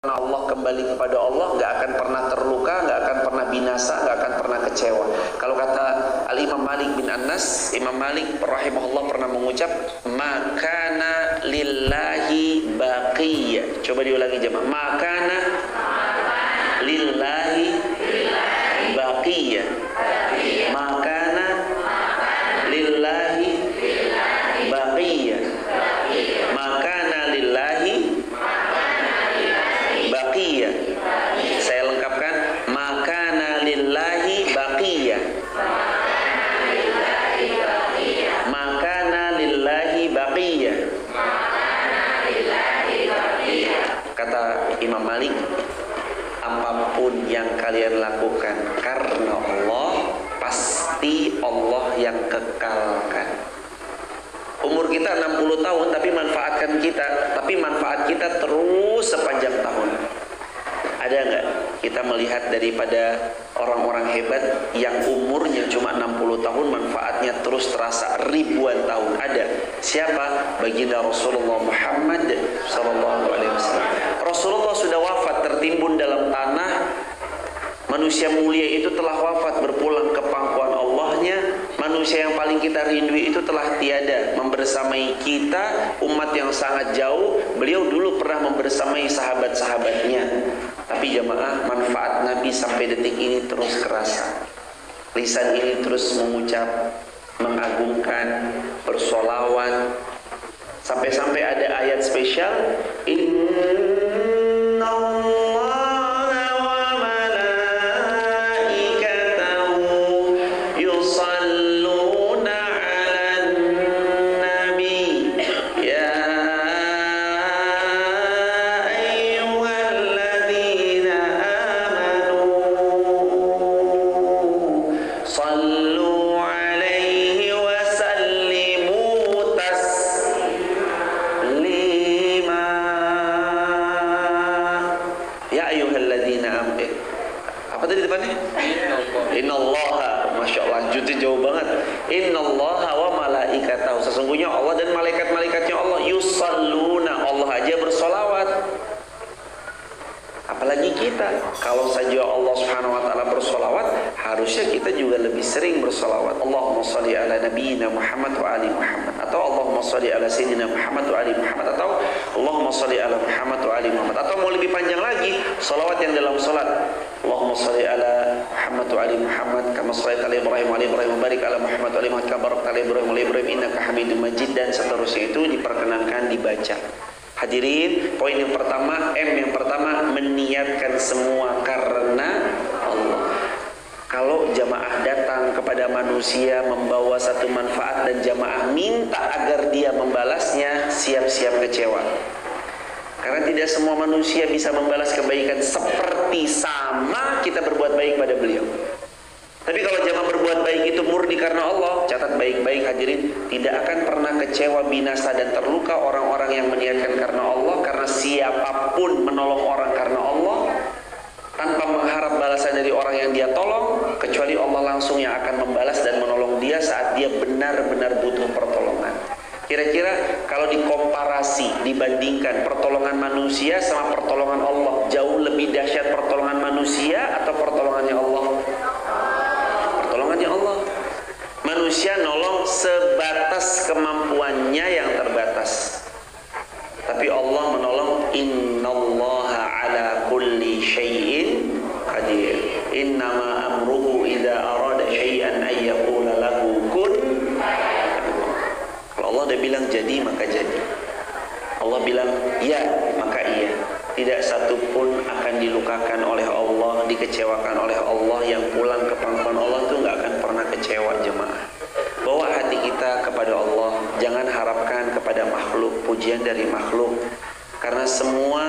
Allah kembali kepada Allah, nggak akan pernah terluka, nggak akan pernah binasa, nggak akan pernah kecewa. Kalau kata Al-Imam Malik bin Anas, Imam Malik rahimahullah pernah mengucap, makana lillahi baqiyah. Coba diulangi jemaah. Makana lillahi baqiyah. Makana lillahi baqiyah. Makana lillahi baqiyah. Saya lengkapkan, makana lillahi baqiyah. Makana lillahi baqiyah. Kata Imam Malik, apapun yang kalian lakukan karena Allah, pasti Allah yang kekalkan. Umur kita 60 tahun tapi manfaat kita terus sepanjang tahun. Ada nggak kita melihat daripada orang-orang hebat yang umurnya cuma 60 tahun manfaatnya terus terasa ribuan tahun? Ada. Siapa? Baginda Rasulullah Muhammad sallallahu alaihi wasallam. Rasulullah sudah wafat, tertimbun dalam tanah. Manusia mulia itu telah wafat, berpulang ke pangkuan Allahnya. Manusia yang paling kita rindui itu telah tiada, membersamai kita, umat yang sangat jauh. Beliau dulu pernah membersamai sahabat-sahabatnya. Tapi jamaah, manfaat Nabi sampai detik ini terus kerasa. Lisan ini terus mengucap, mengagungkan, bersolawat. Sampai-sampai ada ayat spesial, sesungguhnya Allah dan malaikat-malaikatnya Allah yusalluna, Allah aja bersolawat. Apalagi kita, kalau saja Allah subhanahu wa ta'ala bersolawat, harusnya kita juga lebih sering bersolawat. Allahumma salli ala nabiyyina Muhammad wa ali Muhammad, atau Allahumma salli ala sayyidina Muhammad wa ali Muhammad, atau Allahumma salli ala Muhammad wa ali Muhammad, atau mau lebih panjang lagi, solawat yang dalam solat, Allahumma salli ala Muhammad wa ali Muhammad kama shallaita ala Ibrahim wa ali Ibrahim, barik ala Muhammad wa ali Muhammad kama barakta ala Ibrahim wa ali Ibrahim innaka Hamidum Majid, dan seterusnya. Itu diperkenankan dibaca. Hadirin, poin yang pertama, yang pertama, meniatkan semua karena Allah. Kalau jamaah datang kepada manusia membawa satu manfaat dan jamaah minta agar dia membalasnya, siap-siap kecewa. Karena tidak semua manusia bisa membalas kebaikan seperti sama kita berbuat baik pada beliau. Tapi kalau jamaah berbuat baik itu murni karena Allah, catat baik-baik hadirin, tidak akan pernah kecewa, binasa dan terluka orang-orang yang meniatkan karena Allah. Karena siapapun menolong orang karena Allah tanpa mengharap balasan dari orang yang dia tolong, kecuali Allah langsung yang akan membalas dan menolong dia saat dia benar-benar butuh pertolongan. Kira-kira kalau dikomparasi, dibandingkan pertolongan manusia sama pertolongan Allah, jauh lebih dahsyat pertolongan manusia atau pertolongannya Allah? Pertolongannya Allah. Manusia nolong sebatas kemampuannya yang terbatas, tapi Allah menolong innallaha ala kulli syai'in qadir. Innama amruhu idza arada syai'an ay yaqula lahu kun. Kalau Allah udah bilang jadi, maka jadi. Allah bilang ya, maka iya. Tidak satu pun akan dilukakan oleh Allah, dikecewakan oleh Allah. Yang pulang ke pangkuan Allah itu nggak akan pernah kecewa jemaah. Bawa hati kita kepada Allah, jangan harapkan kepada makhluk, pujian dari makhluk, karena semua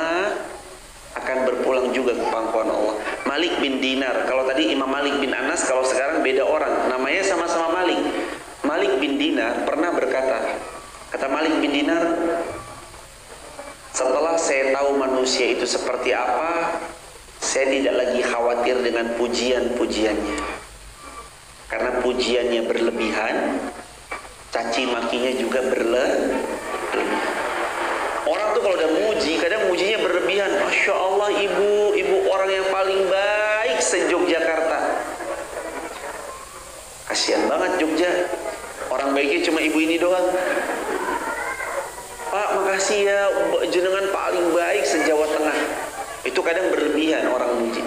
akan berpulang juga ke pangkuan Allah. Malik bin Dinar, kalau tadi Imam Malik bin Anas, kalau sekarang beda orang, namanya sama-sama Malik. Malik bin Dinar pernah berkata, kata Malik bin Dinar, setelah saya tahu manusia itu seperti apa, saya tidak lagi khawatir dengan pujian-pujiannya. Karena pujiannya berlebihan, caci makinya juga berlebihan. Orang tuh tuh kalau udah muji, kadang mujinya berlebihan. Masya Allah, ibu orang yang paling baik se-Yogyakarta. Kasihan banget Jogja, orang baiknya cuma ibu ini doang. Pak, makasih ya, jenengan paling baik se-Jawa Tengah. Itu kadang berlebihan orang muji.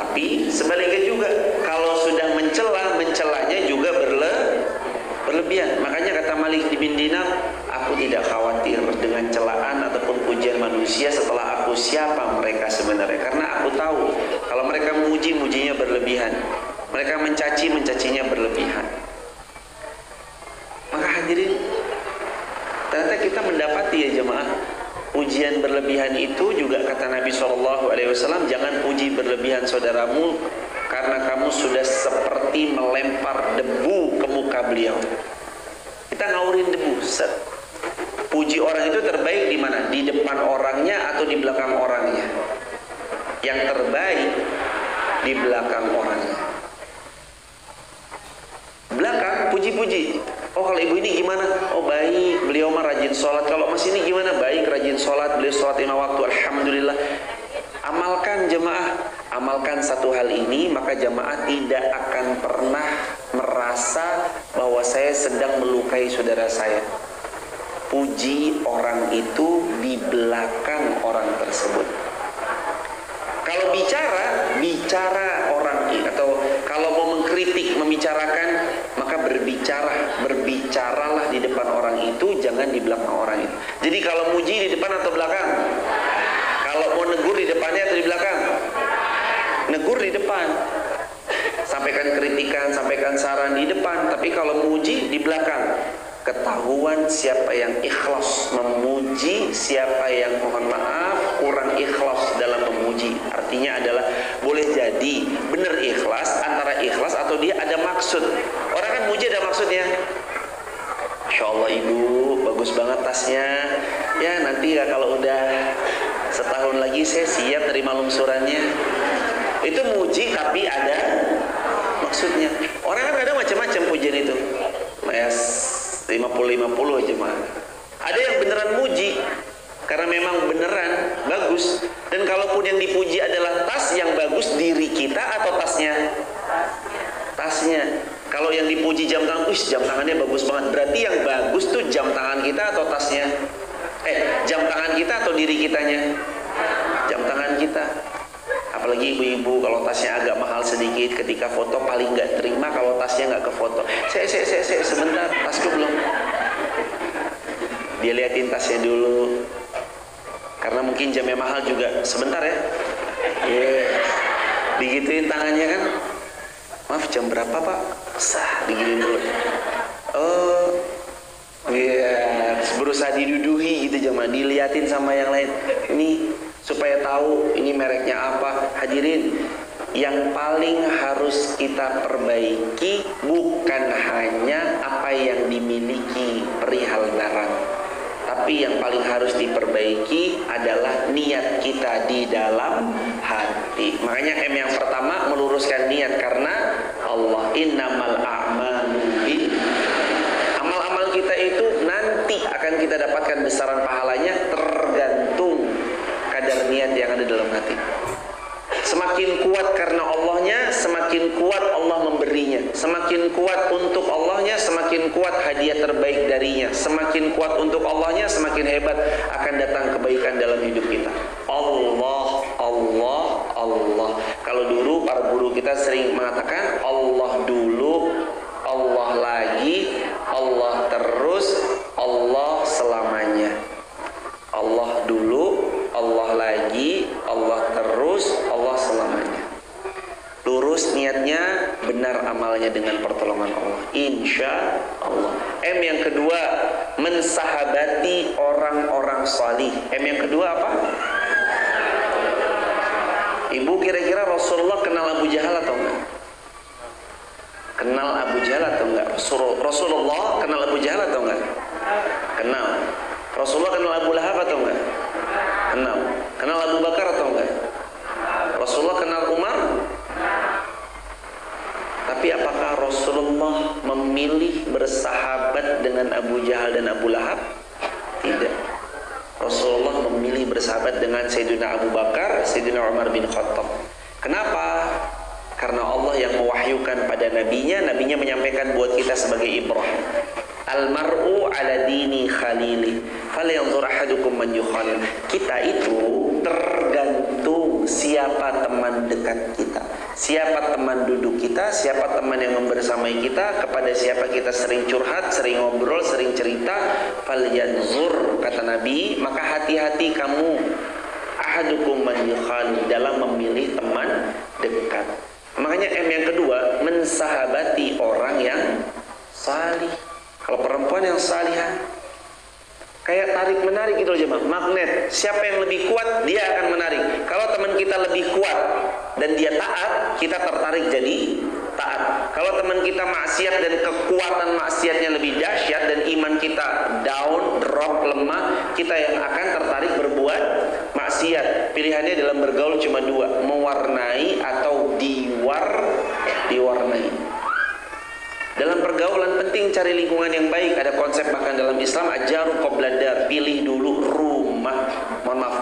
Tapi sebaliknya juga, kalau sudah mencela, mencelanya juga berlebihan. Makanya kata Malik bin Dinar, aku tidak khawatir dengan celaan ataupun pujian manusia setelah aku siapa mereka sebenarnya. Karena aku tahu kalau mereka muji, mujinya berlebihan. Mereka mencaci, mencacinya berlebihan. Maka hadirin, ternyata kita mendapati ya jemaah, pujian berlebihan itu juga kata Nabi SAW, jangan puji berlebihan saudaramu karena kamu sudah seperti melempar debu ke muka beliau. Kita ngaurin debu. Puji orang itu terbaik di mana? Di depan orangnya atau di belakang orangnya? Yang terbaik di belakang orangnya. Belakang puji-puji. Oh, kalau ibu ini gimana? Oh, baik, beliau mah rajin sholat. Kalau mas ini gimana? Baik, rajin sholat, beliau sholat 5 waktu, alhamdulillah. Amalkan jemaah, amalkan satu hal ini, maka jemaah tidak akan pernah merasa bahwa saya sedang melukai saudara saya. Puji orang itu di belakang orang tersebut. Kalau bicara orang ini, atau kalau mau mengkritik, membicarakan, maka berbicaralah di depan orang itu, jangan di belakang orang itu. Jadi kalau muji di depan atau belakang? Kalau mau negur di depannya atau di belakang? Negur di depan. Sampaikan kritikan, sampaikan saran di depan. Tapi kalau muji di belakang. Ketahuan siapa yang ikhlas memuji, siapa yang mohon maaf kurang ikhlas dalam memuji. Artinya adalah boleh jadi benar ikhlas, antara ikhlas atau dia ada maksud. Orang kan muji ada maksudnya. Insya Allah ibu bagus banget tasnya. Ya nanti ya kalau udah setahun lagi saya siap terima lungsurannya. Itu muji tapi ada maksudnya. Orang kan kadang macam-macam pujian itu. Mas 50-50 aja mah. Ada yang beneran muji karena memang beneran bagus. Dan kalaupun yang dipuji adalah tas yang bagus, diri kita atau tasnya? Tasnya. Kalau yang dipuji jam tangan, jam tangannya bagus banget. Berarti yang bagus tuh jam tangan kita atau tasnya? Jam tangan kita atau diri kitanya? Jam tangan kita. Apalagi ibu-ibu kalau tasnya agak mahal sedikit, ketika foto paling nggak terima kalau tasnya nggak ke foto. Saya sebentar, tasku belum. Dia liatin tasnya dulu. Karena mungkin jamnya mahal juga. Sebentar ya. Digituin tangannya kan. Maaf, jam berapa pak? Digituin dulu. Berusaha diduduhi gitu jemaah, diliatin sama yang lain. Ini supaya tahu ini mereknya apa. Hadirin, yang paling harus kita perbaiki bukan hanya apa yang dimiliki perihal barang, tapi yang paling harus diperbaiki adalah niat kita di dalam hati. Makanya yang pertama meluruskan niat karena Allah. Innamal a'malu amal-amal kita itu nanti akan kita dapatkan besaran pahalanya tergantung kadar niat yang ada dalam hati. Semakin kuat karena Allahnya, semakin kuat Allah memberinya. Semakin kuat untuk Allahnya, semakin kuat hadiah terbaik darinya. Semakin kuat untuk Allahnya, semakin hebat akan datang kebaikan dalam hidup kita. Allah, Allah, Allah. Kalau dulu para guru kita sering mengatakan Allah dulu, Allah lagi, Allah terus, Allah selamanya. Allah dulu, Allah lagi, Allah terus, Allah selamanya. Lurus niatnya, benar amalnya dengan pertolongan Allah. Insya Allah. Yang kedua, mensahabati orang-orang salih. yang kedua apa? Ibu kira-kira Rasulullah kenal Abu Jahal atau enggak? Kenal Abu Jahal atau enggak? Rasulullah kenal Abu Jahal atau enggak? Kenal. Rasulullah kenal Abu Lahab atau enggak? Kenal. Kenal Abu Bakar atau enggak? Rasulullah kenal Umar? Tapi apakah Rasulullah memilih bersahabat dengan Abu Jahal dan Abu Lahab? Tidak. Rasulullah bersahabat dengan Sayyidina Abu Bakar, Sayyidina Umar bin Khattab. Kenapa? Karena Allah yang mewahyukan pada nabinya menyampaikan buat kita sebagai ibrah. Almar'u ala dini khalili falyanzur ahadukum man yukhalil. Kita itu tergantung siapa teman dekat kita, siapa teman duduk kita, siapa teman yang membersamai kita, kepada siapa kita sering curhat, sering ngobrol, sering cerita. Falyanzur, kata Nabi, maka hati-hati kamu, ahadukum man yukhalil, dalam memilih teman dekat. Makanya M yang kedua, mensahabati orang yang salih. Kalau perempuan yang salihah, kayak tarik menarik gitu loh jemaah, magnet. Siapa yang lebih kuat, dia akan menarik. Kalau teman kita lebih kuat dan dia taat, kita tertarik jadi taat. Kalau teman kita maksiat dan kekuatan maksiatnya lebih dahsyat dan iman kita down, drop, lemah, kita yang akan tertarik berbuat maksiat. Pilihannya dalam bergaul cuma dua, mewarnai atau diwarnai. Dalam pergaulan penting cari lingkungan yang baik. Ada konsep bahkan dalam Islam, ajaru qabla dar, pilih dulu rumah. Mohon maaf,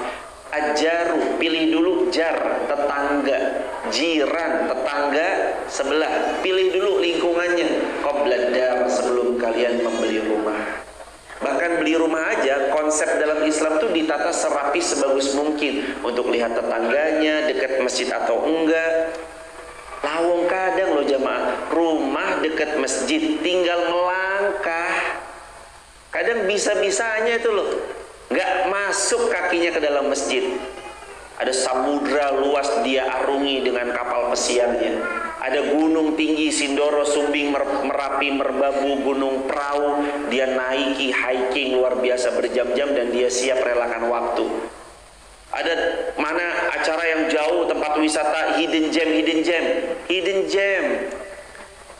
ajaru, pilih dulu jar, tetangga, jiran, tetangga sebelah. Pilih dulu lingkungannya qabla dar, sebelum kalian membeli rumah. Bahkan beli rumah aja, konsep dalam Islam tuh ditata serapi sebagus mungkin untuk lihat tetangganya, dekat masjid atau enggak. Lawong kadang loh jamaah, rumah dekat masjid tinggal melangkah. Kadang bisa-bisanya itu loh, nggak masuk kakinya ke dalam masjid. Ada samudra luas dia arungi dengan kapal pesiarnya. Ada gunung tinggi, Sindoro, Sumbing, Merapi, Merbabu, Gunung Prau. Dia naiki, hiking luar biasa berjam-jam dan dia siap relakan waktu. Ada mana acara yang jauh, tempat wisata, hidden gem,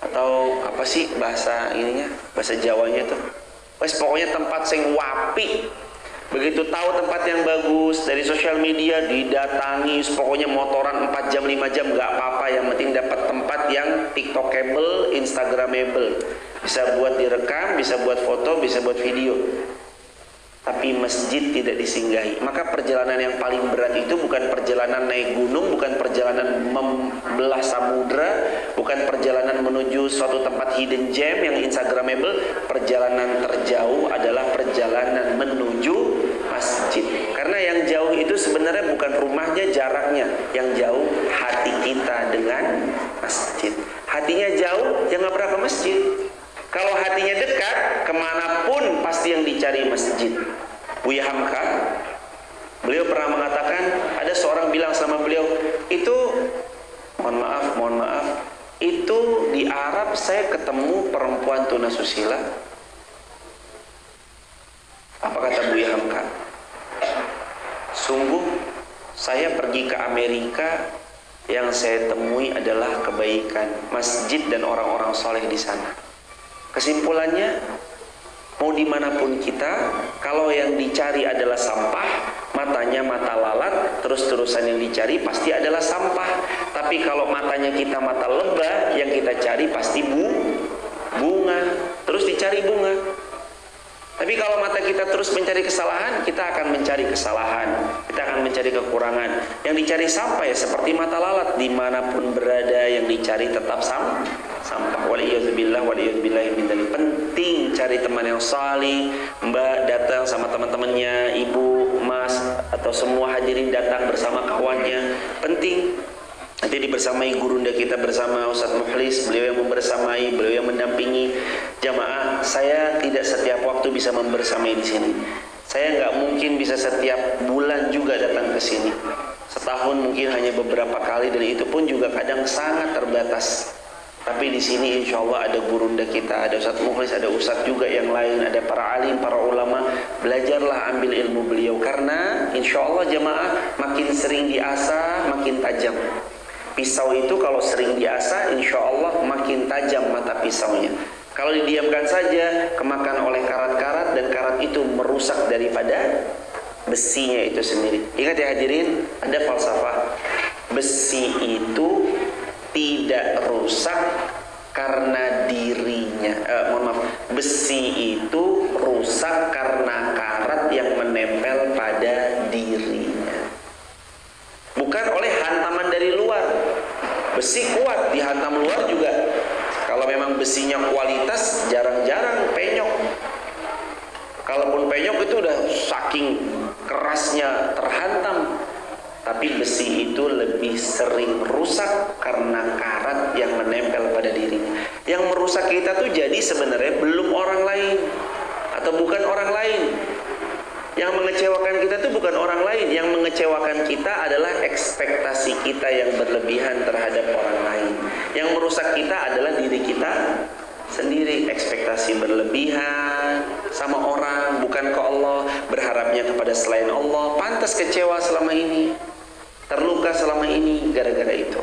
atau apa sih bahasa ininya, bahasa Jawanya tuh. Wes pokoknya tempat sing wapi. Begitu tahu tempat yang bagus dari sosial media didatangi, pokoknya motoran 4 jam 5 jam nggak apa-apa, yang penting dapat tempat yang tiktokable, instagramable, bisa buat direkam, bisa buat foto, bisa buat video. Tapi masjid tidak disinggahi. Maka perjalanan yang paling berat itu bukan perjalanan naik gunung, bukan perjalanan membelah samudra, bukan perjalanan menuju suatu tempat hidden gem yang instagramable. Perjalanan terjauh adalah perjalanan menuju masjid. Karena yang jauh itu sebenarnya bukan rumahnya, jaraknya. Yang jauh hati kita dengan masjid. Hatinya jauh, ya nggak pernah ke masjid. Kalau hatinya dekat, kemanapun pasti yang dicari masjid. Buya Hamka, beliau pernah mengatakan, ada seorang bilang sama beliau, itu, mohon maaf, itu di Arab saya ketemu perempuan tunasusila. Apa kata Buya Hamka? Sungguh, saya pergi ke Amerika, yang saya temui adalah kebaikan, masjid dan orang-orang soleh di sana. Kesimpulannya, mau dimanapun kita, kalau yang dicari adalah sampah, matanya mata lalat, terus-terusan yang dicari pasti adalah sampah. Tapi kalau matanya kita mata lebah, yang kita cari pasti bunga, terus dicari bunga. Tapi kalau mata kita terus mencari kesalahan, kita akan mencari kesalahan, kita akan mencari kekurangan. Yang dicari sampah ya seperti mata lalat, dimanapun berada yang dicari tetap sampah. Waliyadzubillah min dzalik. Penting cari teman yang salih. Mbak datang sama teman-temannya, ibu, mas, atau semua hadirin datang bersama kawannya. Penting. Nanti dibersamai gurunda kita bersama Ustaz Mukhlis, beliau yang membersamai, beliau yang mendampingi jamaah. Saya tidak setiap waktu bisa membersamai di sini. Saya nggak mungkin bisa setiap bulan juga datang ke sini. Setahun mungkin hanya beberapa kali, dan itu pun juga kadang sangat terbatas. Tapi di sini insya Allah ada gurunda kita, ada Ustaz Mukhlis, ada Ustaz juga yang lain, ada para alim, para ulama. Belajarlah, ambil ilmu beliau, karena insya Allah jamaah makin sering diasah makin tajam. Pisau itu kalau sering diasah, insya Allah makin tajam mata pisaunya. Kalau didiamkan saja, kemakan oleh karat-karat, dan karat itu merusak daripada besinya itu sendiri. Ingat ya hadirin, ada falsafah. Besi itu tidak rusak karena dirinya. Besi itu rusak karena karat yang menempel pada diri. bukan oleh hantaman dari luar. Besi kuat, dihantam luar juga. Kalau memang besinya kualitas, jarang-jarang penyok. Kalaupun penyok itu udah saking kerasnya terhantam. Tapi besi itu lebih sering rusak karena karat yang menempel pada dirinya. Yang merusak kita tuh jadi sebenarnya belum orang lain atau bukan orang lain. Yang mengecewakan kita tuh bukan orang lain. Yang mengecewakan kita adalah ekspektasi kita yang berlebihan terhadap orang lain. Yang merusak kita adalah diri kita sendiri. Ekspektasi berlebihan sama orang, bukan ke Allah. Berharapnya kepada selain Allah. Pantas kecewa selama ini, terluka selama ini gara-gara itu.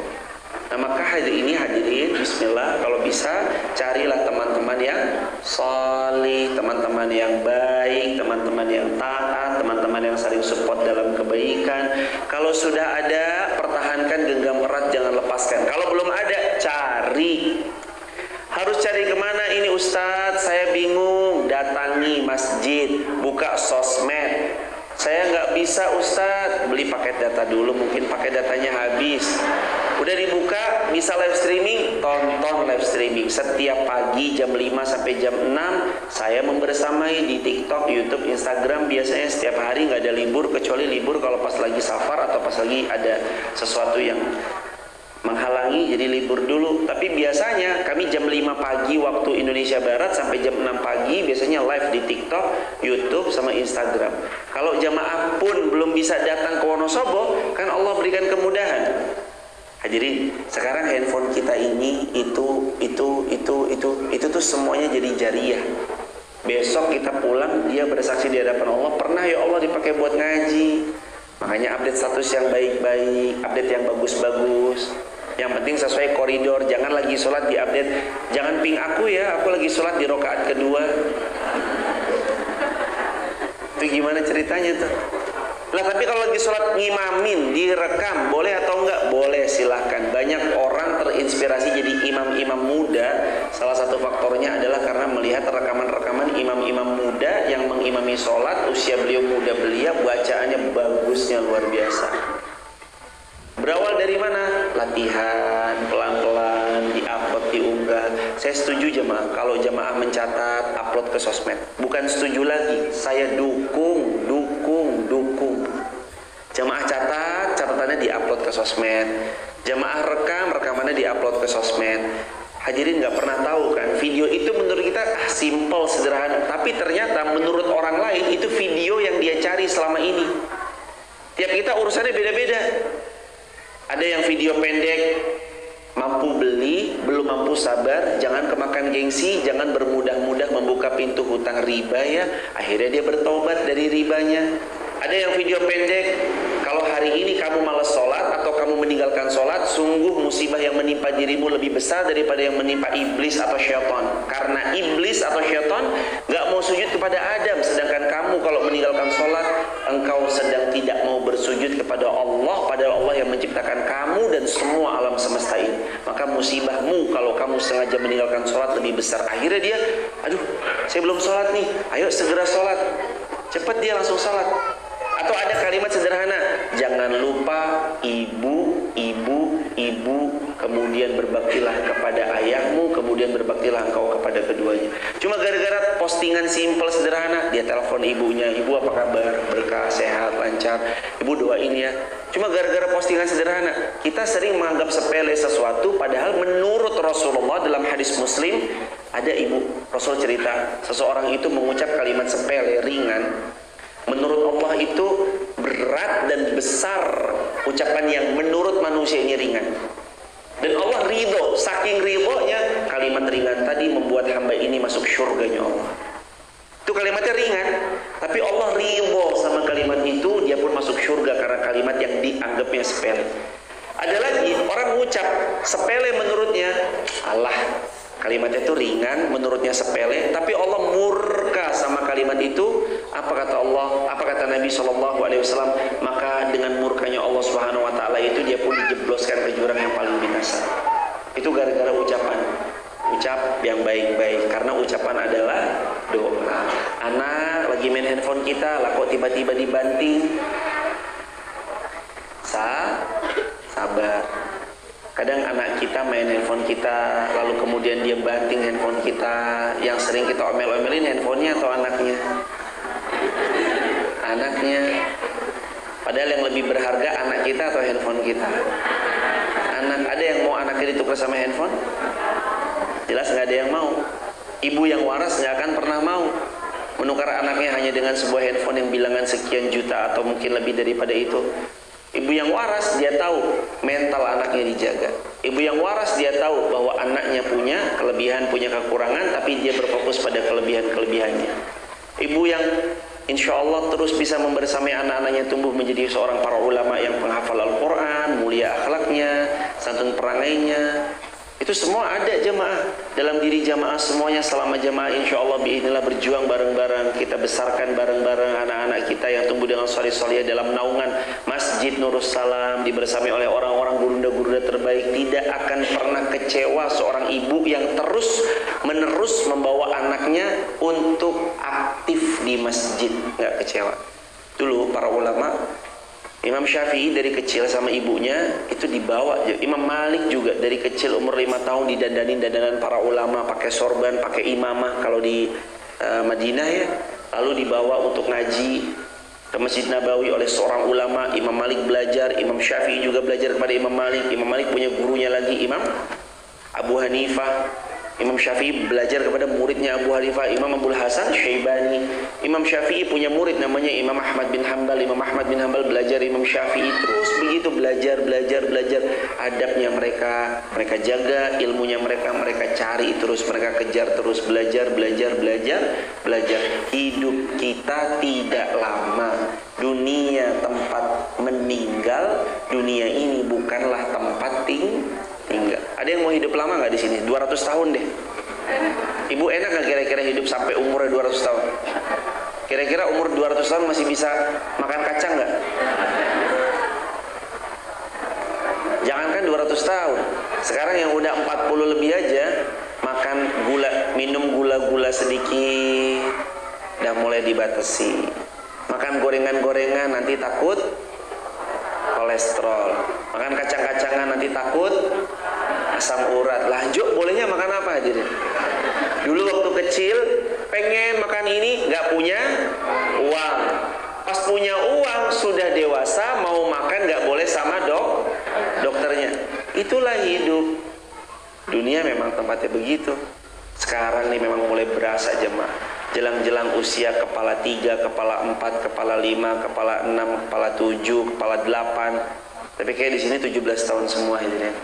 Nah, maka hari ini hadirin, bismillah, kalau bisa carilah teman-teman yang salih, teman-teman yang baik, teman-teman yang taat, teman-teman yang saling support dalam kebaikan. Kalau sudah ada, pertahankan, genggam erat, jangan lepaskan. Kalau belum ada, cari. Harus cari kemana ini Ustadz? Saya bingung. Datangi masjid, buka sosmed. Saya nggak bisa Ustadz, beli paket data dulu, mungkin paket datanya habis. Udah dibuka, bisa live streaming, tonton live streaming. Setiap pagi jam 5 sampai jam 6, saya membersamai di TikTok, YouTube, Instagram. Biasanya setiap hari nggak ada libur, kecuali libur kalau pas lagi safar atau pas lagi ada sesuatu yang menghalangi, jadi libur dulu. Tapi biasanya kami jam 5 pagi waktu Indonesia Barat sampai jam 6 pagi biasanya live di TikTok, YouTube, sama Instagram. Kalau jamaah pun belum bisa datang ke Wonosobo, kan Allah berikan kemudahan. Hadirin, sekarang handphone kita ini itu tuh semuanya jadi jariah. Besok kita pulang, dia bersaksi di hadapan Allah, pernah ya Allah dipakai buat ngaji. Makanya update status yang baik-baik, update yang bagus-bagus. Yang penting sesuai koridor, jangan lagi sholat di update, jangan ping aku ya, aku lagi sholat di rakaat kedua. Itu gimana ceritanya tuh? Lah tapi kalau lagi sholat ngimamin, direkam, boleh atau enggak? Boleh, silahkan. Banyak orang terinspirasi jadi imam-imam muda. Salah satu faktornya adalah karena melihat rekaman-rekaman imam-imam muda yang mengimami sholat, usia beliau muda belia, bacaannya bagusnya luar biasa. Berawal dari mana? Latihan, pelan-pelan, di-upload, diunggah. Saya setuju jemaah, kalau jemaah mencatat, upload ke sosmed. Bukan setuju lagi, saya dukung. Jemaah catat, catatannya di-upload ke sosmed. Jemaah rekam, rekamannya di-upload ke sosmed. Hadirin nggak pernah tahu kan, video itu menurut kita simple, sederhana. Tapi ternyata menurut orang lain, itu video yang dia cari selama ini. Tiap kita urusannya beda-beda. Ada yang video pendek, mampu beli, belum mampu sabar, jangan kemakan gengsi, jangan bermudah-mudah membuka pintu hutang riba ya. Akhirnya dia bertobat dari ribanya. Ada yang video pendek, kalau hari ini kamu malas sholat atau kamu meninggalkan sholat, sungguh musibah yang menimpa dirimu lebih besar daripada yang menimpa iblis atau syaitan. Karena iblis atau syaitan gak mau sujud kepada Adam, sedangkan kamu kalau meninggalkan sholat, engkau sedang tidak mau bersujud kepada Allah, padahal Allah yang menciptakan kamu dan semua alam semesta ini. Maka musibahmu kalau kamu sengaja meninggalkan sholat lebih besar. Akhirnya dia, aduh saya belum sholat nih, ayo segera sholat. Cepat dia langsung sholat. Atau ada kalimat sederhana, jangan lupa ibu, kemudian berbaktilah kepada ayahmu, kemudian berbaktilah engkau kepada keduanya. Cuma gara-gara postingan simpel sederhana, dia telepon ibunya, ibu apa kabar, berkah, sehat, lancar, ibu doain ya. Cuma gara-gara postingan sederhana, kita sering menganggap sepele sesuatu, padahal menurut Rasulullah dalam hadis Muslim, ada ibu, Rasul cerita, seseorang itu mengucap kalimat sepele, ringan, menurut Allah itu berat dan besar ucapan yang menurut manusia ini ringan. Dan Allah ridho, saking ridhonya kalimat ringan tadi membuat hamba ini masuk syurganya Allah. Itu kalimatnya ringan, tapi Allah ridho sama kalimat itu, dia pun masuk syurga karena kalimat yang dianggapnya sepele. Ada lagi orang mengucap sepele menurutnya, Allah, kalimatnya itu ringan, menurutnya sepele, tapi Allah murka sama kalimat itu. Apa kata Allah? Apa kata Nabi SAW? Maka dengan murkanya Allah Subhanahu Wa Taala itu dia pun dijebloskan ke jurang yang paling binasa. Itu gara-gara ucapan. Ucap yang baik-baik, karena ucapan adalah doa. Anak lagi main handphone kita, lah kok tiba-tiba dibanting. Kadang anak kita main handphone kita, lalu kemudian dia banting handphone kita. Yang sering kita omel-omelin handphonenya atau anaknya? Anaknya. Padahal yang lebih berharga anak kita atau handphone kita? Anak. Ada yang mau anaknya ditukar sama handphone? Jelas nggak ada yang mau. Ibu yang waras nggak akan pernah mau menukar anaknya hanya dengan sebuah handphone yang bilangan sekian juta atau mungkin lebih daripada itu. Ibu yang waras dia tahu mental anaknya dijaga. Ibu yang waras dia tahu bahwa anaknya punya kelebihan, punya kekurangan, tapi dia berfokus pada kelebihan-kelebihannya. Ibu yang insya Allah terus bisa membersamai anak-anaknya tumbuh menjadi seorang para ulama yang penghafal Al-Quran, mulia akhlaknya, santun perangainya. Itu semua ada jamaah dalam diri jamaah semuanya. Selama jamaah insya Allah biidznillah berjuang bareng-bareng, kita besarkan bareng-bareng anak-anak kita yang tumbuh dengan soleh-soleh dalam naungan Masjid Nurus Salam, dibersamai oleh orang-orang gurunda-gurunda terbaik. Tidak akan pernah kecewa seorang ibu yang terus menerus membawa anaknya untuk aktif di masjid, nggak kecewa. Dulu para ulama, Imam Syafi'i dari kecil sama ibunya itu dibawa. Imam Malik juga dari kecil umur 5 tahun didandanin dandanan para ulama, pakai sorban, pakai imamah kalau di Madinah ya. Lalu dibawa untuk ngaji ke Masjid Nabawi oleh seorang ulama. Imam Malik belajar, Imam Syafi'i juga belajar kepada Imam Malik. Imam Malik punya gurunya lagi Imam Abu Hanifah. Imam Syafi'i belajar kepada muridnya Abu Hanifah, Imam Abdul Hasan Syaibani. Imam Syafi'i punya murid namanya Imam Ahmad bin Hanbal. Imam Ahmad bin Hanbal belajar Imam Syafi'i, terus begitu belajar adabnya mereka jaga, ilmunya mereka cari terus, mereka kejar terus, belajar. Hidup kita tidak lama. Dunia tempat meninggal, dunia ini bukanlah tempat tinggal. Ada yang mau hidup lama nggak di sini? 200 tahun deh. Ibu enak nggak kira-kira hidup sampai umurnya 200 tahun? Kira-kira umur 200 tahun masih bisa makan kacang nggak? Jangankan 200 tahun. Sekarang yang udah 40 lebih aja makan gula, minum gula-gula sedikit, udah mulai dibatasi. Makan gorengan-gorengan nanti takut kolesterol. Makan kacang-kacangan nanti takut asam urat. Lanjut bolehnya makan apa hadirin? Dulu waktu kecil pengen makan ini, nggak punya uang. Pas punya uang sudah dewasa mau makan nggak boleh sama dokternya. Itulah hidup. Dunia memang tempatnya begitu. Sekarang nih memang mulai berasa jemaah. Jelang-jelang usia kepala 3, kepala 4, kepala 5, kepala 6, kepala 7, kepala 8. Tapi kayak di sini 17 tahun semua ini.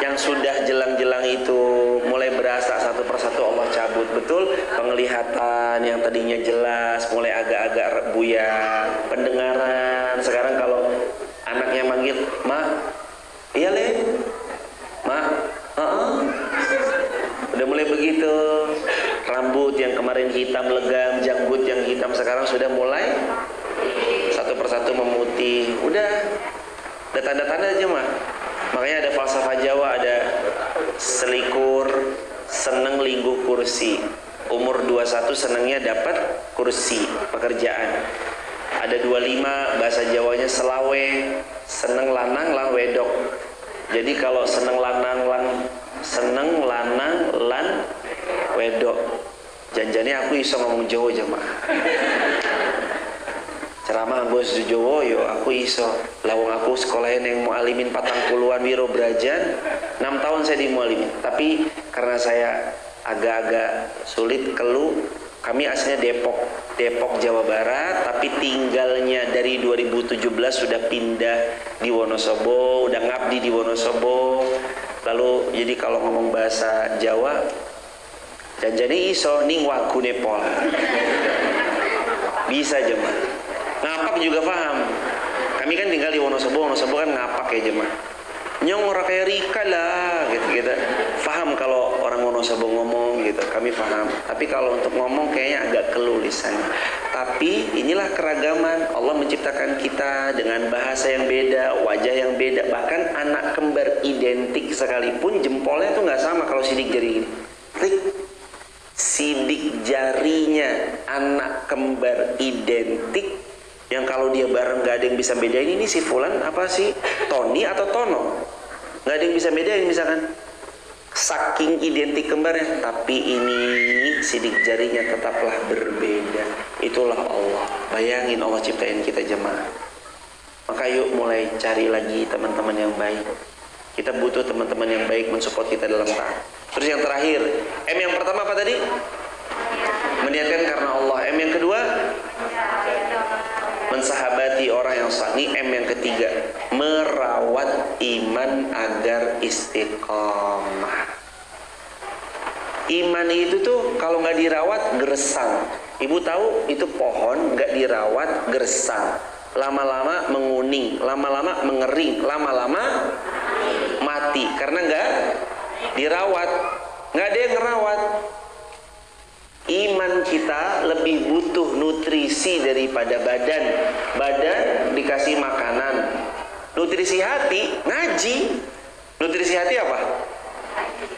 Yang sudah jelang-jelang itu mulai berasa satu persatu Allah cabut. Betul, penglihatan yang tadinya jelas mulai agak-agak buyar. Pendengaran sekarang kalau anaknya manggil, "Ma." "Iya, Le." "Ma." Udah mulai begitu. Rambut yang kemarin hitam legam, janggut yang hitam sekarang sudah mulai satu persatu memutih. Udah tanda-tanda aja mah. Makanya ada falsafah Jawa, ada selikur, seneng lingguh kursi. Umur 21 senengnya dapat kursi pekerjaan. Ada 25 bahasa Jawanya selawe, seneng lanang lah wedok. Jadi kalau seneng lanang lan wedok. Janjane aku iso ngomong Jawa jemaah. Ceramah bos Jawa yo aku iso. Lawang aku sekolahin yang mualimin 40-an wiro brajan. 6 tahun saya di mualimin. Tapi karena saya agak-agak sulit keluh, kami aslinya Depok Jawa Barat, tapi tinggalnya dari 2017 sudah pindah di Wonosobo, udah ngabdi di Wonosobo. Lalu jadi kalau ngomong bahasa Jawa janjane iso ning wagune pola. Bisa jemaah. Ngapak juga paham. Kami kan tinggal di Wonosobo kan ngapak ya jemaah. Nyong ora kayak Rika lah gitu. Paham kalau orang Wonosobo ngomong gitu, kami paham. Tapi kalau untuk ngomong kayaknya agak keluh lisannya. Tapi inilah keragaman. Allah menciptakan kita dengan bahasa yang beda, wajah yang beda. Bahkan anak kembar identik sekalipun jempolnya tuh nggak sama kalau sidik jari ini. Klik. Sidik jarinya anak kembar identik Yang kalau dia bareng gak ada yang bisa bedain ini si Fulan apa sih Tony atau Tono. Gak ada yang bisa bedain misalkan. Saking identik kembarnya, tapi ini sidik jarinya tetaplah berbeda. Itulah Allah. Bayangin Allah ciptain kita jemaah. Maka yuk mulai cari lagi teman-teman yang baik. Kita butuh teman-teman yang baik mensupport kita dalam taat. Terus yang terakhir, M yang pertama apa tadi? Meniatkan karena Allah. M yang kedua, mensahabati orang yang saleh. M yang ketiga, merawat iman agar istiqomah. Iman itu tuh kalau nggak dirawat gersang. Ibu tahu itu pohon nggak dirawat gersang, lama-lama menguning, lama-lama mengering, lama-lama mati karena nggak dirawat. Nggak ada yang ngerawat. Iman kita lebih butuh nutrisi daripada badan. Badan dikasih makanan. Nutrisi hati ngaji. Nutrisi hati apa?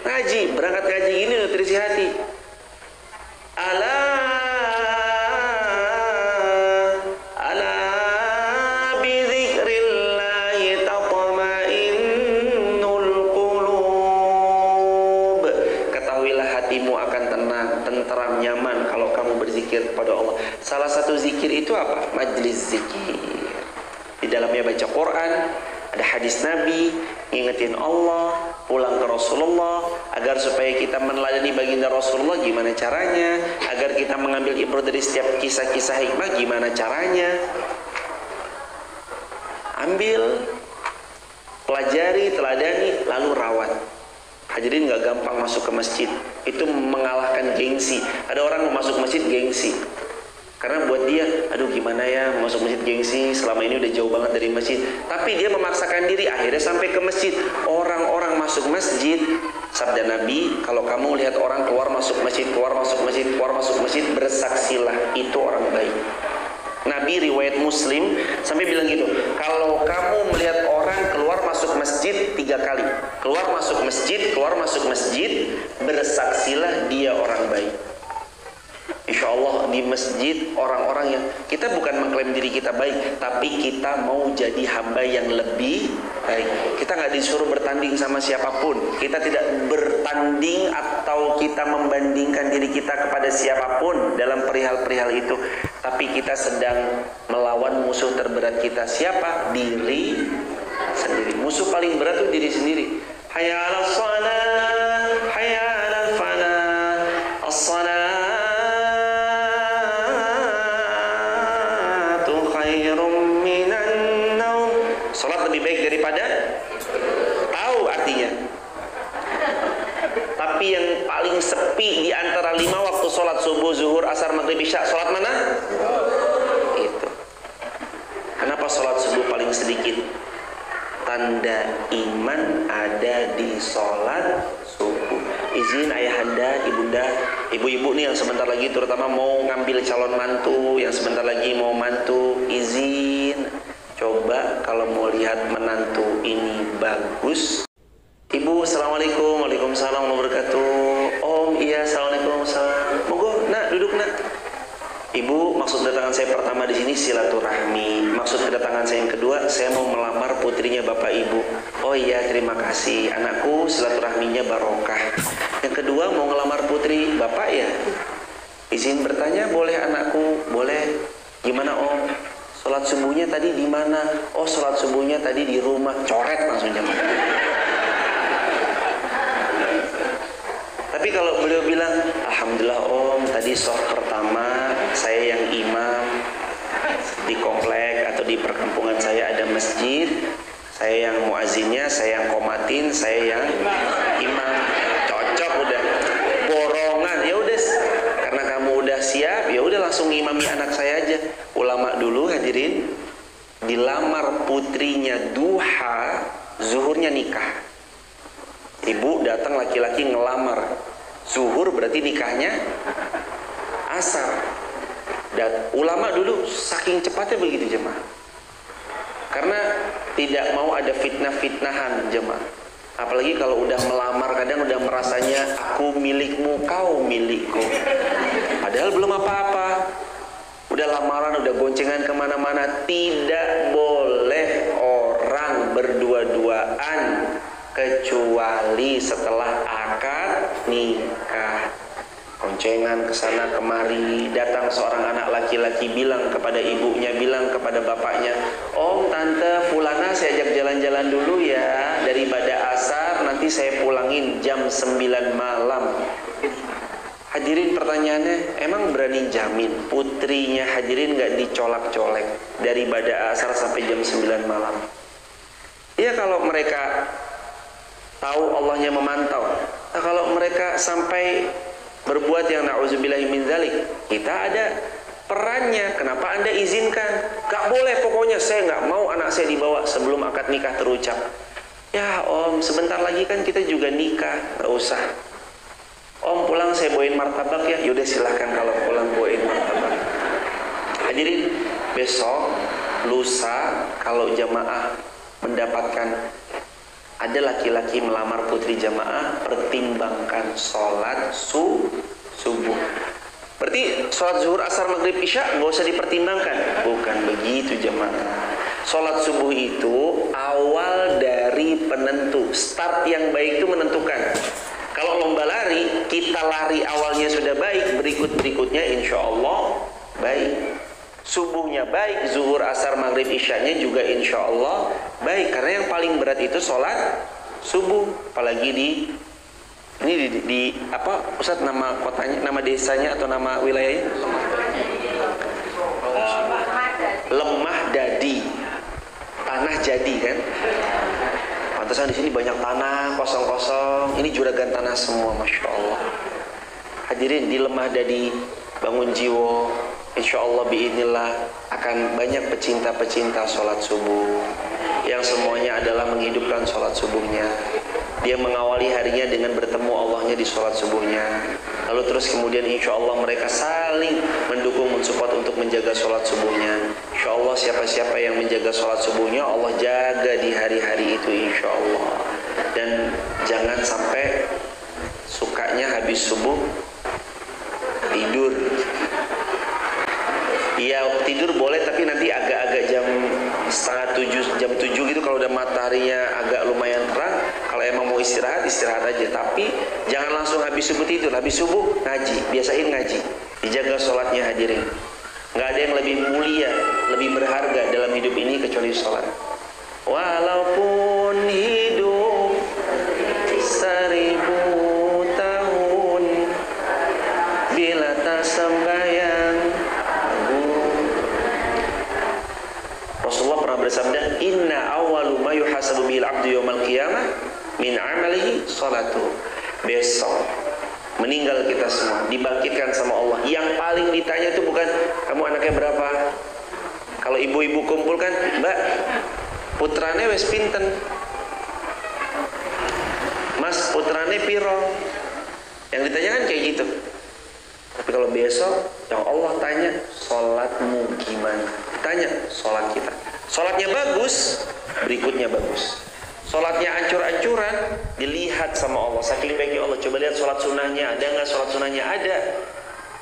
Ngaji. Berangkat ngaji ini nutrisi hati. Ala bizikrillahi tatma'innul qulub. Ketahuilah hatimu akan tenang, tenteram, nyaman kalau kamu berzikir kepada Allah. Salah satu zikir itu apa? Majlis zikir. Di dalamnya baca Quran, ada hadis Nabi, ngingetin Allah, pulang ke Rasulullah, agar supaya kita meneladani baginda Rasulullah gimana caranya, agar kita mengambil ibrah dari setiap kisah-kisah hikmah gimana caranya. Ambil, pelajari, teladani, lalu rawat. Hadirin nggak gampang masuk ke masjid. Itu mengalahkan gengsi. Ada orang mau masuk masjid gengsi. Karena buat dia, aduh gimana ya masuk masjid gengsi, selama ini udah jauh banget dari masjid. Tapi dia memaksakan diri, akhirnya sampai ke masjid. Orang-orang masuk masjid, sabda Nabi, kalau kamu lihat orang keluar masuk masjid, keluar masuk masjid, keluar masuk masjid, bersaksilah itu orang baik. Nabi riwayat Muslim sampai bilang gitu, kalau kamu melihat orang keluar masuk masjid 3 kali, keluar masuk masjid, bersaksilah dia orang baik. Insya Allah di masjid orang-orang yang kita bukan mengklaim diri kita baik, tapi kita mau jadi hamba yang lebih baik. Kita nggak disuruh bertanding sama siapapun. Kita tidak bertanding atau kita membandingkan diri kita kepada siapapun dalam perihal-perihal itu. Tapi kita sedang melawan musuh terberat kita. Siapa? Diri sendiri. Musuh paling berat itu diri sendiri. Hayya 'alas shalah, hayya 'alal falah, as-shalah Salat lebih baik daripada tahu artinya. Tapi yang paling sepi di antara 5 waktu salat subuh, zuhur, asar, maghrib, isya, salat mana? Itu. Kenapa salat subuh paling sedikit? Tanda iman ada di salat subuh. Izin ayahanda, ibunda, ibu-ibu nih yang sebentar lagi terutama mau ngambil calon mantu, yang sebentar lagi mau mantu, izin. Coba kalau mau lihat menantu ini bagus. Ibu, assalamualaikum, waalaikumsalam warahmatullahi wabarakatuh. Om, iya, assalamualaikum, salam. Monggo, nak, duduk nak. Ibu, maksud kedatangan saya pertama di sini silaturahmi. Maksud kedatangan saya yang kedua, saya mau melamar putrinya bapak ibu. Oh iya, terima kasih. Anakku silaturahminya barokah. Yang kedua mau ngelamar putri bapak ya. Izin bertanya boleh anakku? Boleh. Gimana om? Sholat subuhnya tadi di mana? Oh, sholat subuhnya tadi di rumah. Coret langsung jemaah. Tapi kalau beliau bilang, alhamdulillah om, tadi sholat pertama saya yang imam di komplek atau di perkampungan saya ada masjid, saya yang muazinnya, saya yang komatin, saya yang imam. Cocok udah. Borongan, ya udah. Karena kamu udah siap, ya udah langsung imami anak saya aja. Ulama dulu hadirin dilamar putrinya duha, zuhurnya nikah. Ibu datang laki-laki ngelamar, zuhur berarti nikahnya asar. Dan ulama dulu saking cepatnya begitu jemaah. Karena tidak mau ada fitnah-fitnahan jemaah. Apalagi kalau udah melamar kadang udah merasanya aku milikmu, kau milikku. Padahal belum apa-apa. udah lamaran, udah goncengan kemana-mana. Tidak boleh orang berdua-duaan kecuali setelah akad nikah. Goncengan kesana kemari, datang seorang anak laki-laki bilang kepada ibunya, bilang kepada bapaknya, "Om, tante, fulana saya ajak jalan-jalan dulu ya, daripada asar nanti saya pulangin jam 9 malam." Hadirin, pertanyaannya, emang berani jamin putrinya hadirin gak dicolak-colek daripada asar sampai jam 9 malam? Ya kalau mereka tahu Allahnya memantau. Nah, kalau mereka sampai berbuat yang na'udzubillahi min dzalik, kita ada perannya. Kenapa Anda izinkan? Gak boleh, pokoknya saya gak mau anak saya dibawa sebelum akad nikah terucap. Ya Om, sebentar lagi kan kita juga nikah, gak usah. Om, pulang saya bawain martabak ya. Yaudah silahkan kalau pulang bawain martabak. Hadirin, besok, lusa, kalau jamaah mendapatkan ada laki-laki melamar putri jamaah, pertimbangkan sholat subuh. Berarti sholat zuhur, asar, maghrib, isya nggak usah dipertimbangkan? Bukan begitu jamaah. Sholat subuh itu awal dari penentu. Start yang baik itu menentukan. Kalau lomba lari, kita lari awalnya sudah baik, berikutnya insya Allah baik. Subuhnya baik, zuhur, asar, maghrib, isyanya juga insya Allah baik. Karena yang paling berat itu sholat subuh. Apalagi di apa Ustaz, nama kotanya, nama desanya atau nama wilayahnya? Lemah Dadi, tanah jadi kan. Pantesan di sini banyak tanah kosong-kosong. Ini juragan tanah semua, masya Allah. Hadirin, di Lemah Dadi, Bangun Jiwo, insya Allah biidnillah akan banyak pecinta-pecinta sholat subuh yang semuanya adalah menghidupkan sholat subuhnya. Dia mengawali harinya dengan bertemu Allahnya di sholat subuhnya. Lalu terus kemudian insya Allah mereka saling mendukung, mensupport untuk menjaga sholat subuhnya. Insya Allah siapa-siapa yang menjaga sholat subuhnya, Allah jaga di hari-hari itu insya Allah. Dan jangan sampai sukanya habis subuh tidur. Iya, tidur boleh, tapi nanti agak-agak jam setengah 7, jam 7 gitu kalau udah mataharinya agak lumayan terang. Kalau emang mau istirahat, istirahat aja. Tapi jangan langsung habis subuh tidur. Habis subuh ngaji, biasain ngaji. Dijaga sholatnya hadirin. Nggak ada yang lebih mulia, lebih berharga dalam hidup ini kecuali sholat. Walaupun hidup 1000 tahun, bila tak sembahyang. Rasulullah pernah bersabda, "Inna awwalu ma yuhasabu bil 'abdu yaumal qiyamah min 'amalihi salatu." Besok meninggal kita semua, dibangkitkan sama Allah. Yang paling ditanya itu bukan kamu anaknya berapa. Kalau ibu-ibu kumpul kan, "Mbak, putrane wis pinten? Mas, putrane piro?" Yang ditanya kan kayak gitu. Tapi kalau besok yang Allah tanya, sholatmu gimana? Tanya sholat kita. Sholatnya bagus, berikutnya bagus. Sholatnya ancur-ancuran, dilihat sama Allah. Saking baiknya Allah, coba lihat sholat sunnahnya. Ada nggak sholat sunnahnya? Ada.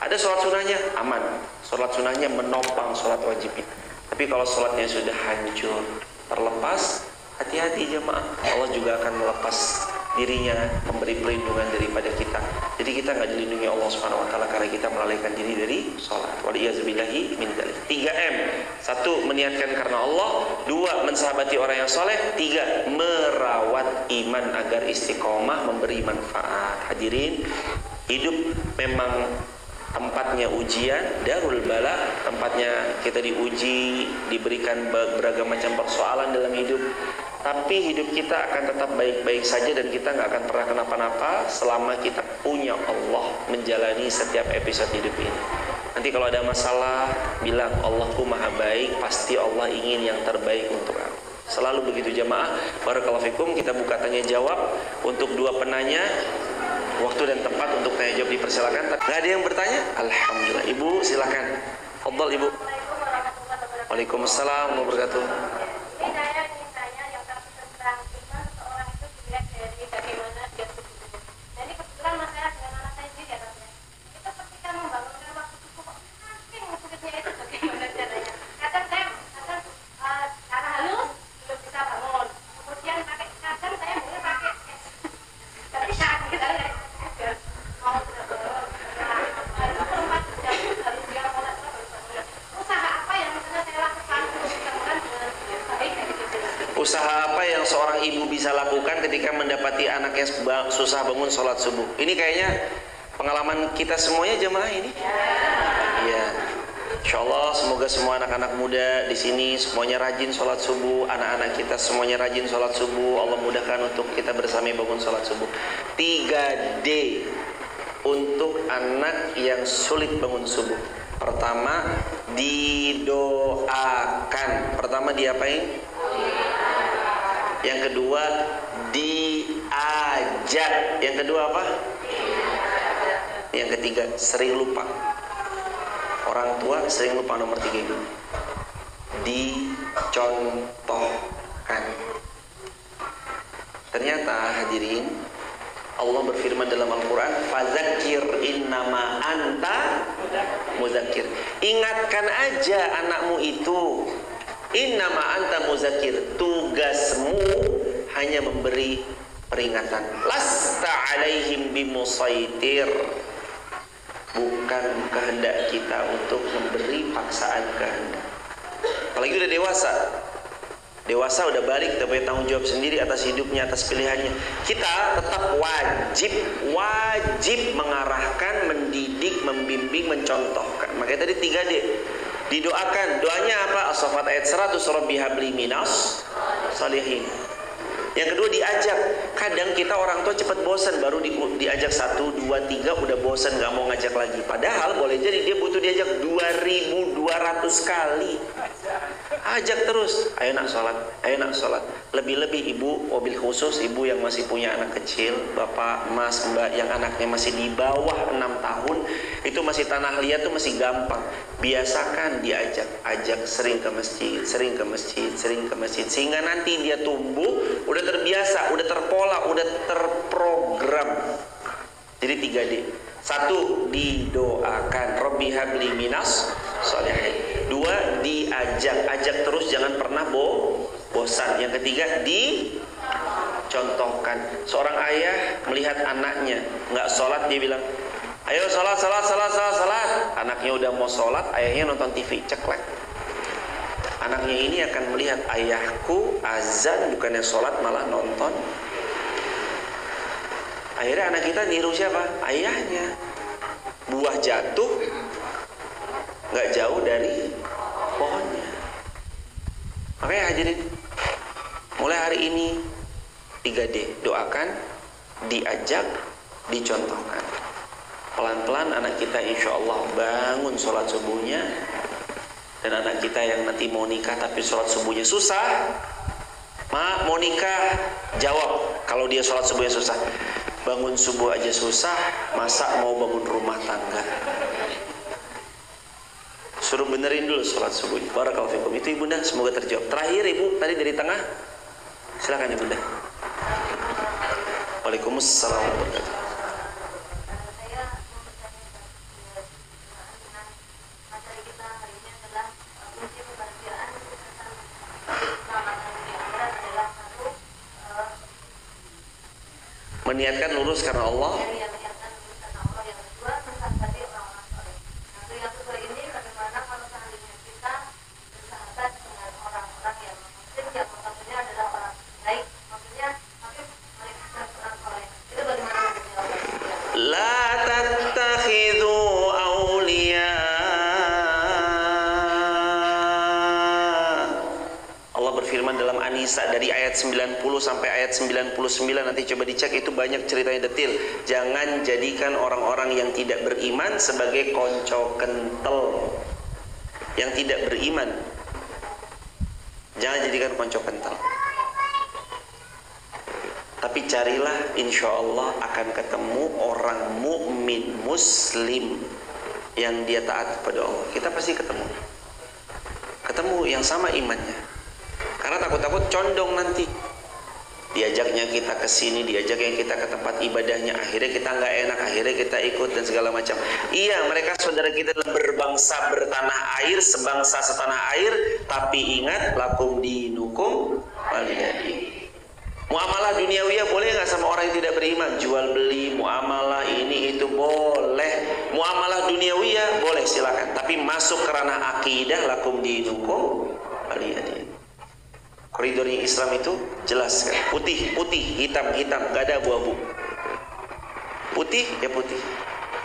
Ada sholat sunnahnya, aman. Sholat sunnahnya menopang sholat wajib itu. Tapi kalau sholatnya sudah hancur, terlepas, hati-hati jemaah. Allah juga akan melepas dirinya, memberi perlindungan daripada kita. Jadi kita nggak dilindungi Allah Subhanahu Wa Taala karena kita melalaikan diri dari sholat. Waliyazubillahi min dzalik. 3M. 1. Meniatkan karena Allah. 2. Mensahabati orang yang soleh. 3. Merawat iman agar istiqomah, memberi manfaat. Hadirin, hidup memang tempatnya ujian, darul bala, tempatnya kita diuji, diberikan beragam macam persoalan dalam hidup. Tapi hidup kita akan tetap baik-baik saja dan kita nggak akan pernah kenapa-napa selama kita punya Allah menjalani setiap episode hidup ini. Nanti kalau ada masalah, bilang Allahku maha baik, pasti Allah ingin yang terbaik untuk aku. Selalu begitu jamaah. Barakallahu fikum. Kita buka tanya jawab untuk 2 penanya. Waktu dan tempat untuk tanya jawab dipersilakan. Nggak ada yang bertanya? Alhamdulillah. Ibu silakan. Fadhal Ibu. Waalaikumsalam warahmatullahi wabarakatuh. Usaha apa yang seorang ibu bisa lakukan ketika mendapati anaknya susah bangun sholat subuh? Ini kayaknya pengalaman kita semuanya jemaah ini. Iya. Insya Allah semoga semua anak-anak muda di sini semuanya rajin sholat subuh, anak-anak kita semuanya rajin sholat subuh. Allah mudahkan untuk kita bersama bangun sholat subuh. 3D untuk anak yang sulit bangun subuh. Pertama, didoakan. Pertama diapain? Yang kedua, diajak. Yang kedua apa? Yang ketiga, sering lupa. Orang tua sering lupa nomor 3 itu. Dicontohkan. Ternyata hadirin, Allah berfirman dalam Al-Quran, fadzakir innama anta mudzakir. Ingatkan aja anakmu itu. Innama anta mudzakir. Tugasmu hanya memberi peringatan. Lasta alaihim bimusaitir. Bukan kehendak kita untuk memberi paksaan kehendak. Apalagi udah dewasa. Dewasa udah balik, udah punya tanggung jawab sendiri atas hidupnya, atas pilihannya. Kita tetap wajib mengarahkan, mendidik, membimbing, mencontohkan. Makanya tadi 3D. Didoakan. Doanya apa? As-Saffat ayat 100. Rabbi habli minas salihin. Yang kedua diajak. Kadang kita orang tua cepat bosan, baru diajak 1, 2, 3 udah bosan, gak mau ngajak lagi. Padahal boleh jadi dia butuh diajak 2200 kali. Ajak terus. Ayo nak sholat, ayo nak sholat. Lebih-lebih ibu, mobil khusus ibu yang masih punya anak kecil, bapak, mas, mbak yang anaknya masih di bawah 6 tahun, itu masih tanah liat tuh masih gampang. Biasakan diajak, ajak sering ke masjid, sering ke masjid, sering ke masjid, sehingga nanti dia tumbuh udah terbiasa, udah terpola, udah terprogram. Jadi 3D. 1, didoakan, Rabbi habli minas sholihin. 2, diajak, ajak terus, jangan pernah bosan. Yang ketiga, dicontohkan. Seorang ayah melihat anaknya nggak sholat, dia bilang, ayo sholat. Anaknya udah mau sholat, ayahnya nonton TV, ceklek. Anaknya ini akan melihat, ayahku azan bukannya sholat malah nonton. Akhirnya anak kita niru siapa? Ayahnya. Buah jatuh nggak jauh dari pohonnya. Makanya hadirin, mulai hari ini 3D. Doakan, diajak, dicontohkan. Pelan-pelan anak kita insya Allah bangun sholat subuhnya. Dan anak kita yang nanti mau nikah tapi sholat subuhnya susah, Ma, mau nikah, jawab kalau dia sholat subuhnya susah. Bangun subuh aja susah, masa mau bangun rumah tangga? Suruh benerin dulu sholat subuh. Barakallahu fikum. Itu ibunda, semoga terjawab. Terakhir ibu, tadi dari tengah. Silakan ibunda. Waalaikumsalam warahmatullahi wabarakatuh. Meniatkan lurus karena Allah. La tattakhidhu awliya. Allah berfirman dalam An-Nisa dari ayat 90 sampai ayat 99, nanti coba dicek, itu banyak ceritanya detail. Jangan jadikan orang-orang yang tidak beriman sebagai konco kental. Yang tidak beriman jangan jadikan konco kental. Tapi carilah, insya Allah akan ketemu orang mukmin muslim yang dia taat kepada Allah. Kita pasti ketemu yang sama imannya. Karena takut-takut condong nanti. Diajaknya kita ke sini, diajaknya kita ke tempat ibadahnya, akhirnya kita nggak enak, akhirnya kita ikut dan segala macam. Iya, mereka saudara kita berbangsa bertanah air, sebangsa setanah air, tapi ingat, lakum dinukum waliyadin. Muamalah duniawiyah boleh nggak sama orang yang tidak beriman? Jual beli, muamalah ini itu boleh. Muamalah duniawiyah boleh, silakan. Tapi masuk ke ranah akidah, lakum dinukum waliyadin. Koridornya Islam itu jelas kan, putih, hitam, gak ada abu-abu. Putih ya putih.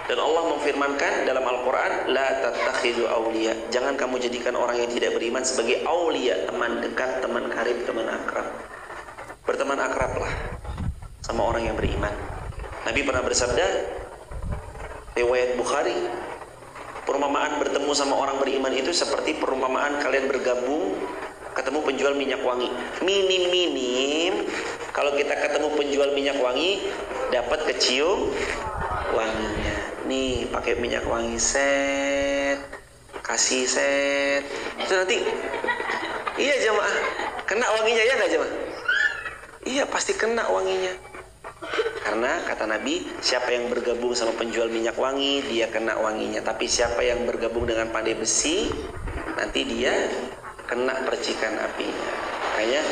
Dan Allah memfirmankan dalam Al-Quran, la tattakhidhu awliya, jangan kamu jadikan orang yang tidak beriman sebagai awliya, teman dekat, teman karib, teman akrab. Berteman akrablah sama orang yang beriman. Nabi pernah bersabda, riwayat Bukhari, perumpamaan bertemu sama orang beriman itu seperti perumpamaan kalian bergabung ketemu penjual minyak wangi. Minim kalau kita ketemu penjual minyak wangi dapat kecium wanginya. Nih pakai minyak wangi, set, kasih set, itu nanti iya jamaah kena wanginya, ya nggak jamaah? Iya pasti kena wanginya. Karena kata Nabi, siapa yang bergabung sama penjual minyak wangi, dia kena wanginya. Tapi siapa yang bergabung dengan pandai besi, nanti dia kena percikan apinya. Makanya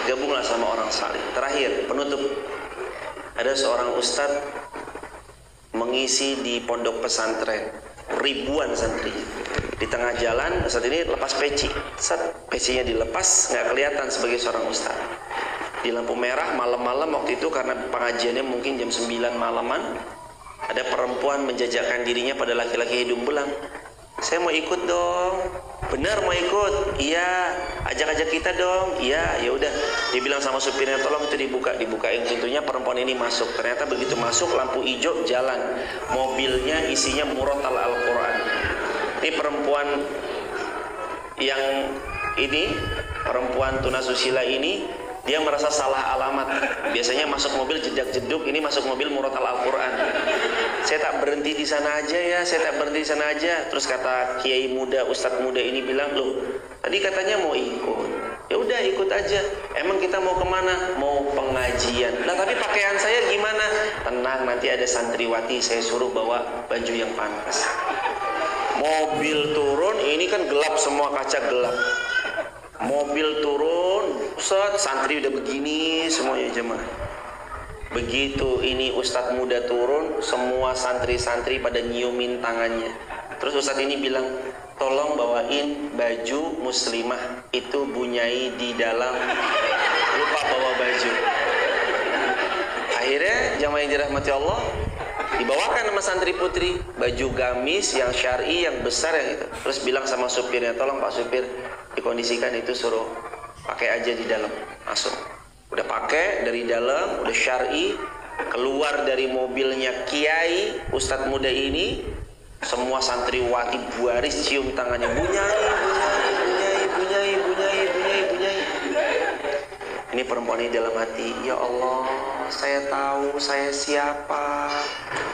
gabunglah sama orang saleh. Terakhir, penutup. Ada seorang ustadz mengisi di pondok pesantren, ribuan santri. Di tengah jalan, ustadz ini lepas peci. Pecinya dilepas, nggak kelihatan sebagai seorang ustadz. Di lampu merah malam-malam waktu itu, karena pengajiannya mungkin jam 9 malaman, ada perempuan menjajakkan dirinya pada laki-laki hidung belang. Saya mau ikut dong. Benar mau ikut? Iya. Ajak-ajak kita dong. Iya. Ya udah. Dia bilang sama supirnya, tolong itu dibukain pintunya. Perempuan ini masuk. Ternyata begitu masuk, lampu hijau, jalan. Mobilnya isinya murotal Al-Quran. Ini perempuan yang ini, perempuan tunasusila ini, dia merasa salah alamat. Biasanya masuk mobil jedak-jeduk, ini masuk mobil murotal Al-Quran. Saya tak berhenti di sana aja ya, saya tak berhenti di sana aja. Terus kata kiai muda, ustadz muda ini bilang, loh, tadi katanya mau ikut. Ya udah ikut aja. Emang kita mau kemana? Mau pengajian. Nah tapi pakaian saya gimana? Tenang, nanti ada santriwati, saya suruh bawa baju yang pantas. Mobil turun, ini kan gelap semua, kaca gelap. Mobil turun, Ustadz, santri udah begini semuanya jemaah. Begitu ini Ustadz muda turun, semua santri-santri pada nyiumin tangannya. Terus Ustadz ini bilang, tolong bawain baju muslimah, itu bunyai di dalam, lupa bawa baju. Akhirnya jamaah yang dirahmati Allah, dibawakan sama santri putri baju gamis yang syar'i, yang besar yang itu. Terus bilang sama supirnya, tolong Pak supir, dikondisikan itu suruh pakai aja di dalam, masuk. Udah pakai dari dalam, udah syar'i, keluar dari mobilnya kiai ustadz muda ini, semua santriwati baris cium tangannya, bunyai. Ini perempuan ini dalam hati, ya Allah, saya tahu saya siapa,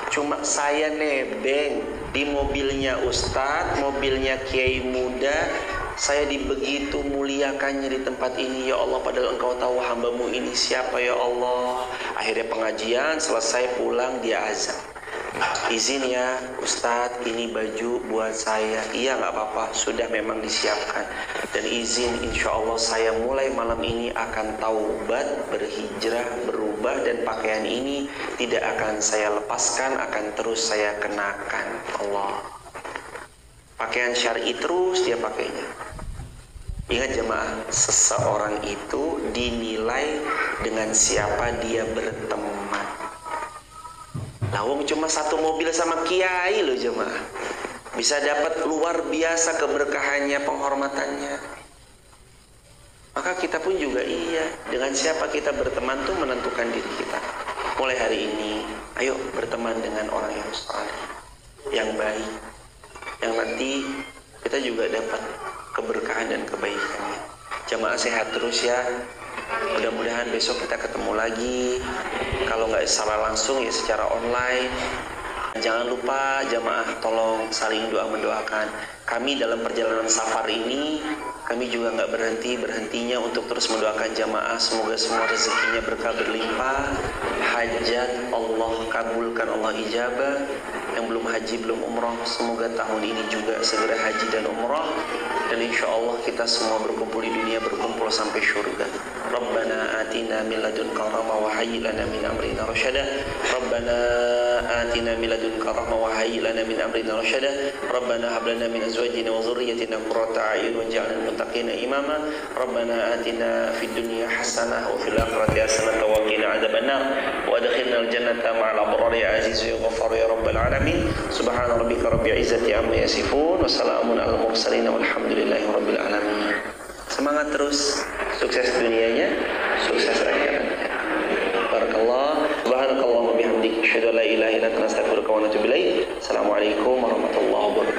cuma saya nebeng di mobilnya ustadz, mobilnya kiai muda. Saya dibegitu muliakannya di tempat ini, ya Allah, padahal engkau tahu hambamu ini siapa, ya Allah. Akhirnya pengajian selesai, pulang dia azan, izin ya Ustadz, ini baju buat saya. Iya nggak apa-apa, sudah memang disiapkan. Dan izin, insya Allah saya mulai malam ini akan taubat, berhijrah, berubah, dan pakaian ini tidak akan saya lepaskan, akan terus saya kenakan. Allah, pakaian syar'i terus dia pakainya. Ingat jemaah, seseorang itu dinilai dengan siapa dia berteman. Lawang cuma satu mobil sama kiai loh jemaah, bisa dapat luar biasa keberkahannya, penghormatannya. Maka kita pun juga iya, dengan siapa kita berteman tuh menentukan diri kita. Mulai hari ini, ayo berteman dengan orang yang saleh, yang baik, yang nanti kita juga dapat keberkahan dan kebaikannya. Jamaah sehat terus ya. Mudah-mudahan besok kita ketemu lagi. Kalau nggak secara langsung ya secara online. Jangan lupa jamaah tolong saling doa mendoakan. Kami dalam perjalanan safar ini, kami juga nggak berhentinya untuk terus mendoakan jamaah. Semoga semua rezekinya berkah berlimpah, hajat Allah kabulkan, Allah ijabah. Yang belum haji, belum umrah, semoga tahun ini juga segera haji dan umrah. Dan insya Allah kita semua berkumpul di dunia, berkumpul sampai syurga. Rabbana atina min ladunka rahmah wa hayyi lana min amrina rasyada. Rabbana atina min ladunka rahmah wa hayyi lana min amrina rasyada. Rabbana hab lana min azwajina wa dhurriyyatina qurrata a'yun waj'alna lil muttaqina imama. Rabbana atina fid dunya hasanah wa fil akhirati hasanah wa qina adzabannar wa adkhilna al jannata ma'al abrari ya aziz ya ghaffar ya rabbal alamin. Subhana rabbika rabbil izzati amma yasifun wa salamun alal mursalin walhamdulillahi rabbil alamin. Semangat terus, sukses dunianya, sukses akhiratnya. Barakallah, subhanakallah wa bihamdik, asyhadu an la ilaha illa anta astaghfiruka wa atubu ilaik. Assalamualaikum warahmatullahi wabarakatuh.